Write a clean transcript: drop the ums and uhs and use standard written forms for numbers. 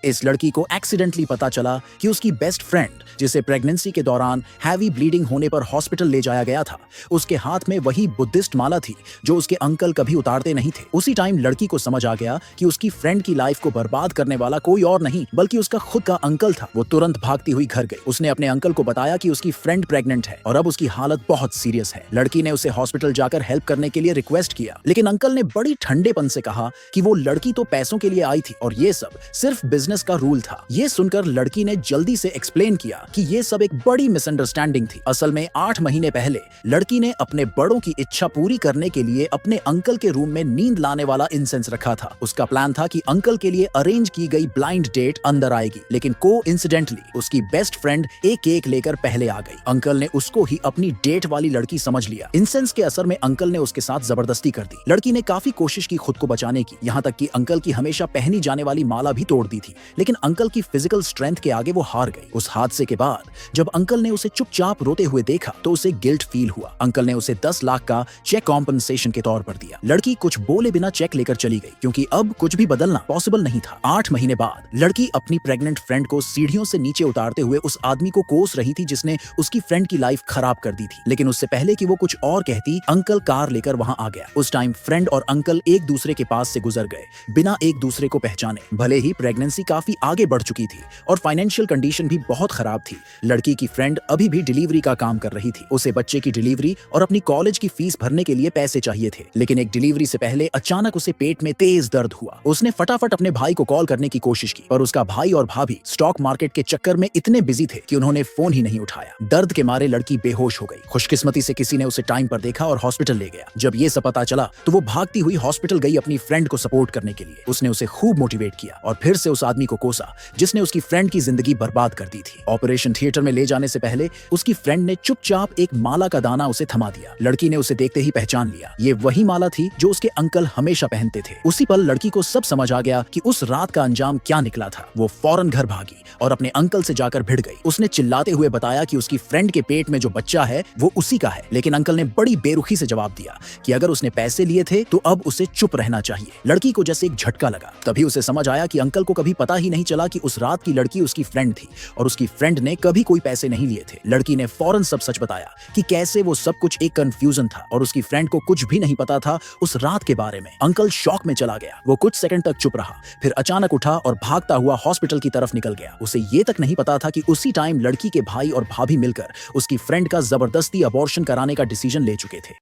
इस लड़की को एक्सीडेंटली पता चला कि उसकी बेस्ट फ्रेंड, जिसे प्रेगनेंसी के दौरान हैवी ब्लीडिंग होने पर हॉस्पिटल ले जाया गया था, उसके हाथ में वही बुद्धिस्ट माला थी जो उसके अंकल कभी उतारते नहीं थे। उसी टाइम लड़की को समझ आ गया कि उसकी फ्रेंड की लाइफ को बर्बाद करने वाला कोई और नहीं बल्कि उसका खुद का अंकल था। वो तुरंत भागती हुई घर गई। उसने अपने अंकल को बताया कि उसकी फ्रेंड प्रेग्नेंट है और अब उसकी हालत बहुत सीरियस है। लड़की ने उसे हॉस्पिटल जाकर हेल्प करने के लिए रिक्वेस्ट किया, लेकिन अंकल ने बड़ी ठंडेपन से कहा कि वो लड़की तो पैसों के लिए आई थी और ये सब सिर्फ बिजनेस का रूल था। ये सुनकर लड़की ने जल्दी से एक्सप्लेन किया कि ये सब एक बड़ी मिसअंडरस्टैंडिंग थी। असल में 8 महीने पहले लड़की ने अपने बड़ों की इच्छा पूरी करने के लिए अपने अंकल के रूम में नींद लाने वाला इंसेंस रखा था। उसका प्लान था कि अंकल के लिए अरेंज की गई ब्लाइंड डेट अंदर आएगी, लेकिन कोइंसिडेंटली उसकी बेस्ट फ्रेंड एक केक लेकर पहले आ गई। अंकल ने उसको ही अपनी डेट वाली लड़की समझ लिया। इंसेंस के असर में अंकल ने उसके साथ जबरदस्ती कर दी। लड़की ने काफी कोशिश की खुद को बचाने की, यहाँ तक कि अंकल की हमेशा पहनी जाने वाली माला भी तोड़ दी थी, लेकिन अंकल की फिजिकल स्ट्रेंथ के आगे वो हार गई। उस हादसे के बाद जब अंकल ने उसे चुपचाप रोते हुए देखा तो उसे गिल्ट फील हुआ। अंकल ने उसे 10 लाख का चेक कॉम्पनसेशन के तौर पर दिया। लड़की कुछ बोले बिना चेक लेकर चली गई, क्योंकि अब कुछ भी बदलना पॉसिबल नहीं था। 8 महीने बाद लड़की अपनी प्रेग्नेंट फ्रेंड को सीढ़ियों से नीचे उतारते हुए उस आदमी को कोस रही थी जिसने उसकी फ्रेंड की लाइफ खराब कर दी थी। लेकिन उससे पहले कि वो कुछ और कहती, अंकल कार लेकर वहां आ गया। उस टाइम फ्रेंड और अंकल एक दूसरे के पास से गुजर गए बिना एक दूसरे को पहचाने। भले ही प्रेगनेंसी काफी आगे बढ़ चुकी थी और फाइनेंशियल कंडीशन भी बहुत खराब थी, लड़की की फ्रेंड अभी भी डिलीवरी का काम कर रही थी। उसे बच्चे की डिलीवरी और अपनी कॉलेज की फीस भरने के लिए पैसे चाहिए थे, लेकिन एक डिलीवरी से पहले अचानक उसे पेट में तेज दर्द हुआ। उसने फटाफट अपने भाई को कॉल करने की कोशिश की, पर उसका भाई और भाभी स्टॉक मार्केट के चक्कर में इतने बिजी थे कि उन्होंने फोन ही नहीं उठाया। दर्द के मारे लड़की बेहोश हो गई। खुशकिस्मती से किसी ने उसे टाइम पर देखा और हॉस्पिटल ले गया। जब ये सब पता चला तो वो भागती हुई हॉस्पिटल गई अपनी फ्रेंड को सपोर्ट करने के लिए। उसने उसे खूब मोटिवेट किया और फिर से उस आदमी को कोसा जिसने उसकी फ्रेंड की जिंदगी बर्बाद कर दी थी। ऑपरेशन थिएटर में ले जाने से पहले उसकी फ्रेंड ने चुपचाप एक माला का दाना उसे थमा दिया। लड़की ने उसे देखते ही पहचान लिया। ये वही माला थी जो उसके अंकल हमेशा पहनते थे। उसी पल लड़की को सब समझ आ गया कि उस रात का अंजाम क्या निकला था। वो फौरन घर भागी और अपने अंकल से जाकर भिड़ गई। उसने चिल्लाते हुए बताया कि उसकी फ्रेंड के पेट में जो बच्चा है वो उसी का है, लेकिन अंकल ने बड़ी बेरुखी से जवाब दिया कि अगर उसने पैसे लिए थे तो अब उसे चुप रहना चाहिए। लड़की को जैसे एक झटका लगा। तभी उसे समझ आया कि अंकल को कभी पता ही नहीं चला कि उस रात की लड़की उसकी फ्रेंड थी और उसकी फ्रेंड ने कभी कोई पैसे नहीं लिए थे। लड़की ने फौरन सब सच बताया कि कैसे वो सब कुछ एक कंफ्यूजन था और उसकी फ्रेंड को कुछ भी नहीं पता था उस रात के बारे में। अंकल शॉक में चला गया। वो कुछ सेकंड तक चुप रहा, फिर अचानक उठा और भागता हुआ हॉस्पिटल की तरफ निकल गया। उसे ये तक नहीं पता था कि उसी टाइम लड़की के भाई और भाभी मिलकर उसकी फ्रेंड का जबरदस्ती अबॉर्शन कराने का डिसीजन ले चुके थे।